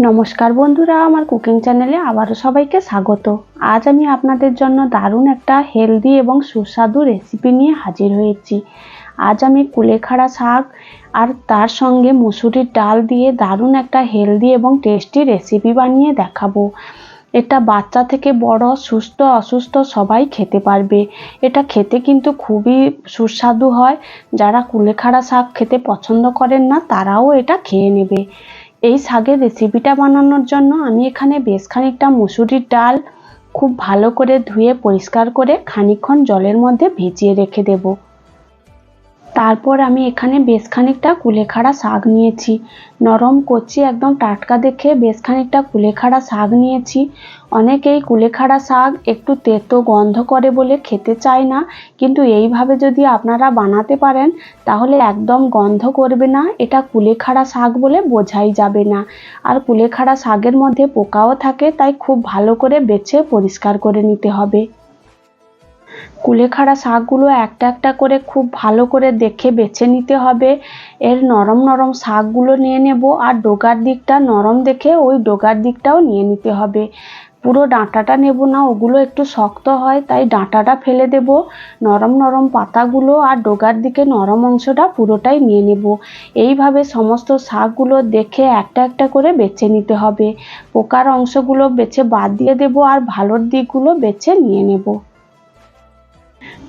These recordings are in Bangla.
নমস্কার বন্ধুরা, আমার কুকিং চ্যানেলে আবারও সবাইকে স্বাগত। আজ আমি আপনাদের জন্য দারুণ একটা হেলদি এবং সুস্বাদু রেসিপি নিয়ে হাজির হয়েছি। আজ আমি কুলেখাড়া শাক আর তার সঙ্গে মুসুরির ডাল দিয়ে দারুণ একটা হেলদি এবং টেস্টি রেসিপি বানিয়ে দেখাবো। এটা বাচ্চা থেকে বড়, সুস্থ অসুস্থ সবাই খেতে পারবে। এটা খেতে কিন্তু খুবই সুস্বাদু হয়। যারা কুলেখাড়া শাক খেতে পছন্দ করেন না তারাও এটা খেয়ে নেবে। এই শাকের রেসিপিটা বানানোর জন্য আমি এখানে বেশ খানিকটা মুসুরির ডাল খুব ভালো করে ধুয়ে পরিষ্কার করে খানিকক্ষণ জলের মধ্যে ভিজিয়ে রেখে দেব। তারপর আমি এখানে বেশ খানিকটা কুলেখাড়া শাক নিয়েছি। নরম কচি একদম টাটকা দেখে বেশ খানিকটা কুলেখাড়া শাক নিয়েছি। অনেকেই কুলেখাড়া শাক একটু তেতো গন্ধ করে বলে খেতে চায় না, কিন্তু এইভাবে যদি আপনারা বানাতে পারেন তাহলে একদম গন্ধ করবে না। এটা কুলেখাড়া শাক বলে বোঝাই যাবে না। আর কুলেখাড়া শাকের মধ্যে পোকাও থাকে, তাই খুব ভালো করে বেছে পরিষ্কার করে নিতে হবে। কুলেখাড়া শাকগুলো একটা একটা করে খুব ভালো করে দেখে বেছে নিতে হবে। এর নরম নরম শাকগুলো নিয়ে নেব, আর ডগার দিকটা নরম দেখে ওই ডগার দিকটাও নিয়ে নিতে হবে। পুরো ডাঁটাটা নেব না, ওগুলো একটু শক্ত হয়, তাই ডাঁটাটা ফেলে দেব। নরম নরম পাতাগুলো আর ডগার দিকে নরম অংশটা পুরোটাই নিয়ে নেব। এইভাবে সমস্ত শাকগুলো দেখে একটা একটা করে বেছে নিতে হবে। পোকার অংশগুলো বেছে বাদ দিয়ে দেব, আর ভালোর দিকগুলো বেছে নিয়ে নেব।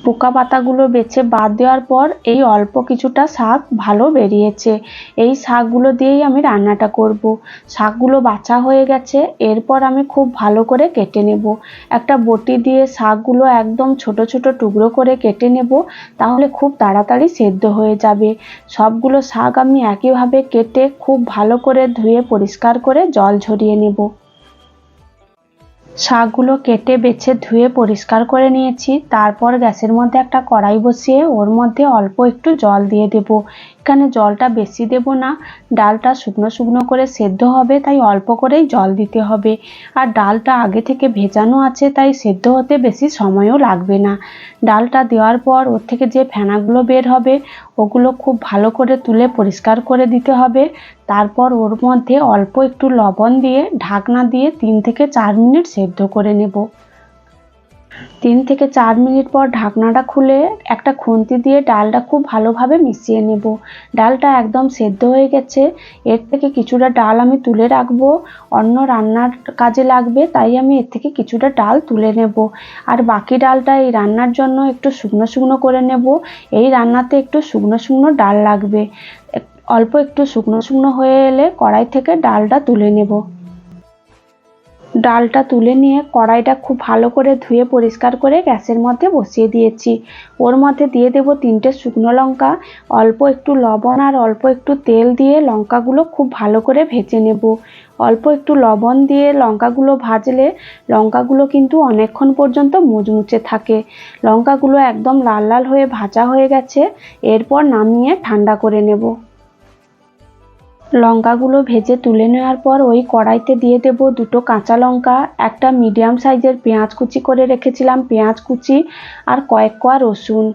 পোকা পাতাগুলো বেছে বাদ দেওয়ার পর এই অল্প কিছুটা শাক ভালো বেরিয়েছে। এই শাকগুলো দিয়েই আমি রান্নাটা করব। শাকগুলো বাছা হয়ে গেছে, এরপর আমি খুব ভালো করে কেটে নেব। একটা বটি দিয়ে শাকগুলো একদম ছোট ছোট টুকরো করে কেটে নেব, তাহলে খুব তাড়াতাড়ি সেদ্ধ হয়ে যাবে। সবগুলো শাক আমি একইভাবে কেটে খুব ভালো করে ধুয়ে পরিষ্কার করে জল ঝরিয়ে নেব। শাকগুলো কেটে বেছে ধুয়ে পরিষ্কার করে নিয়েছি। তারপর গ্যাসের মধ্যে একটা কড়াই বসিয়ে ওর মধ্যে অল্প একটু জল দিয়ে দেব। এখানে জলটা বেশি দেব না, ডালটা শুকনো শুকনো করে সেদ্ধ হবে, তাই অল্প করেই জল দিতে হবে। আর ডালটা আগে থেকে ভেজানো আছে, তাই সেদ্ধ হতে বেশি সময়ও লাগবে না। ডালটা দেওয়ার পর ওর থেকে যে ফেনাগুলো বের হবে ওগুলো খুব ভালো করে তুলে পরিষ্কার করে দিতে হবে। তারপর ওর মধ্যে অল্প একটু লবণ দিয়ে ঢাকনা দিয়ে 3 থেকে 4 মিনিট সেদ্ধ করে নেব। 3 থেকে 4 মিনিট পর ঢাকনাটা খুলে একটা খুন্তি দিয়ে ডালটা খুব ভালোভাবে মিশিয়ে নেব। ডালটা একদম সেদ্ধ হয়ে গেছে। এর থেকে কিছুটা ডাল আমি তুলে রাখবো, অন্য রান্নার কাজে লাগবে, তাই আমি এর থেকে কিছুটা ডাল তুলে নেব। আর বাকি ডালটা এই রান্নার জন্য একটু শুকনো শুকনো করে নেব। এই রান্নাতে একটু শুকনো শুকনো ডাল লাগবে। অল্প একটু শুকনো শুকনো হয়ে এলে কড়াই থেকে ডালটা তুলে নেব। ডালটা তুলে নিয়ে কড়াইটা খুব ভালো করে ধুয়ে পরিষ্কার করে গ্যাসের মধ্যে বসিয়ে দিয়েছি। ওর মধ্যে দিয়ে দেব 3টে শুকনো লঙ্কা, অল্প একটু লবণ আর অল্প একটু তেল দিয়ে লঙ্কাগুলো খুব ভালো করে ভেজে নেব। অল্প একটু লবণ দিয়ে লঙ্কাগুলো ভাজলে লঙ্কাগুলো কিন্তু অনেকক্ষণ পর্যন্ত মুচমুচে থাকে। লঙ্কাগুলো একদম লাল লাল হয়ে ভাজা হয়ে গেছে, এরপর নামিয়ে ঠান্ডা করে নেব। লঙ্কাগুলো ভেজে তুলে নেওয়ার পর ওই কড়াইতে দিয়ে দেব 2টো কাঁচা লঙ্কা, একটা মিডিয়াম সাইজের পেঁয়াজ কুচি করে রেখেছিলাম পেঁয়াজ কুচি, আর কয়েক কোয়া রসুন।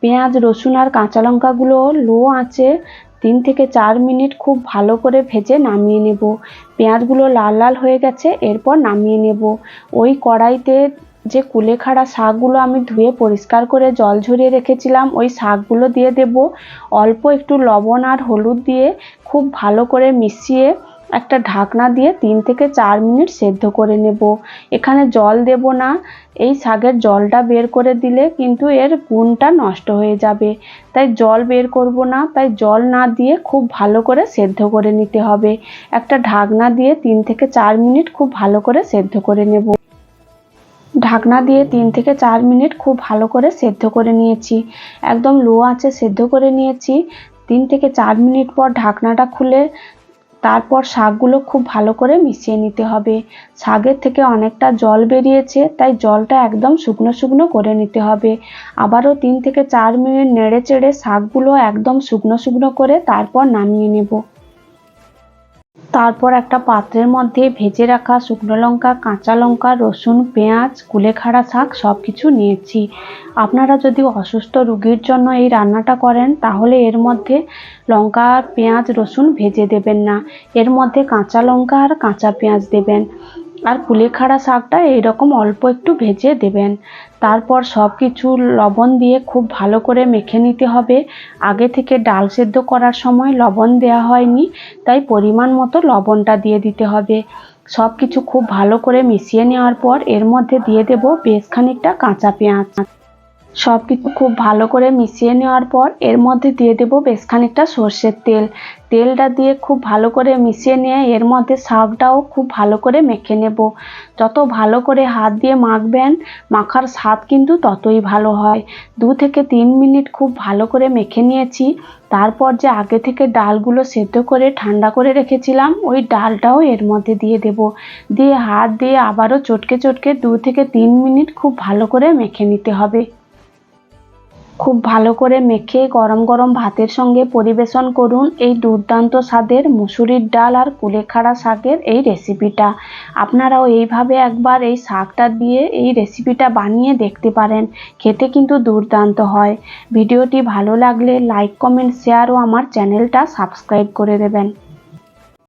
পেঁয়াজ রসুন আর কাঁচা লঙ্কাগুলো লো আঁচে 3 থেকে 4 মিনিট খুব ভালো করে ভেজে নামিয়ে নেব। পেঁয়াজগুলো লাল লাল হয়ে গেছে, এরপর নামিয়ে নেব। ওই কড়াইতে যে কুলেখাড়া শাকগুলো আমি ধুয়ে পরিষ্কার করে জল ঝরিয়ে রেখেছিলাম ওই শাকগুলো দিয়ে দেব। অল্প একটু লবণ আর হলুদ দিয়ে খুব ভালো করে মিশিয়ে একটা ঢাকনা দিয়ে 3 থেকে 4 মিনিট সেদ্ধ করে নেব। এখানে জল দেব না, এই শাকের জলটা বের করে দিলে কিন্তু এর গুণটা নষ্ট হয়ে যাবে, তাই জল বের করব না। তাই জল না দিয়ে খুব ভালো করে সেদ্ধ করে নিতে হবে। একটা ঢাকনা দিয়ে 3 থেকে 4 মিনিট খুব ভালো করে সেদ্ধ করে নেব। ঢাকনা দিয়ে 3 থেকে 4 মিনিট খুব ভালো করে সেদ্ধ করে নিয়েছি। একদম লো আঁচে সেদ্ধ করে নিয়েছি। 3 থেকে 4 মিনিট পর ঢাকনাটা খুলে তারপর শাকগুলো খুব ভালো করে মিশিয়ে নিতে হবে। শাকের থেকে অনেকটা জল বেরিয়েছে, তাই জলটা একদম শুকনো শুকনো করে নিতে হবে। আবারও 3 থেকে 4 মিনিট নেড়ে চেড়ে শাকগুলো একদম শুকনো শুকনো করে তারপর নামিয়ে নেব। তারপর একটা পাত্রের মধ্যে ভেজে রাখা শুকনো লঙ্কা, কাঁচা লঙ্কা, রসুন, পেঁয়াজ, কুলেখাড়া শাক সব কিছু নিয়েছি। আপনারা যদি অসুস্থ রোগীর জন্য এই রান্নাটা করেন তাহলে এর মধ্যে লঙ্কা আর পেঁয়াজ রসুন ভেজে দেবেন না, এর মধ্যে কাঁচা লঙ্কা আর কাঁচা পেঁয়াজ দেবেন। আর কুলেখাড়া শাকটা এইরকম অল্প একটু ভেজে দেবেন। তারপর সব কিছু লবণ দিয়ে খুব ভালো করে মেখে নিতে হবে। আগে থেকে ডাল সেদ্ধ করার সময় লবণ দেওয়া হয়নি, তাই পরিমাণ মতো লবণটা দিয়ে দিতে হবে। সব কিছু খুব ভালো করে মিশিয়ে নেওয়ার পর এর মধ্যে দিয়ে দেব বেশ খানিকটা কাঁচা পেঁয়াজ। সব কিছু খুব ভালো করে মিশিয়ে নেওয়ার পর এর মধ্যে দিয়ে দেব বেশ খানিকটা সর্ষের তেল। তেলটা দিয়ে খুব ভালো করে মিশিয়ে নিয়ে এর মধ্যে শাকটাও খুব ভালো করে মেখে নেব। যত ভালো করে হাত দিয়ে মাখবেন, মাখার স্বাদ কিন্তু ততই ভালো হয়। 2 থেকে 3 মিনিট খুব ভালো করে মেখে নিয়েছি। তারপর যে আগে থেকে ডালগুলো সেদ্ধ করে ঠান্ডা করে রেখেছিলাম ওই ডালটাও এর মধ্যে দিয়ে দেব। দিয়ে হাত দিয়ে আবারও চটকে চটকে 2 থেকে 3 মিনিট খুব ভালো করে মেখে নিতে হবে। খুব ভালো করে মেখে গরম গরম ভাতের সঙ্গে পরিবেশন করুন এই দুর্দান্ত স্বাদের মুসুরির ডাল আর কুলেখাড়া শাকের এই রেসিপিটা। আপনারাও এইভাবে একবার এই শাকটা দিয়ে এই রেসিপিটা বানিয়ে দেখতে পারেন, খেতে কিন্তু দুর্দান্ত হয়। ভিডিওটি ভালো লাগলে লাইক, কমেন্ট, শেয়ার ও আমার চ্যানেলটা সাবস্ক্রাইব করে দেবেন।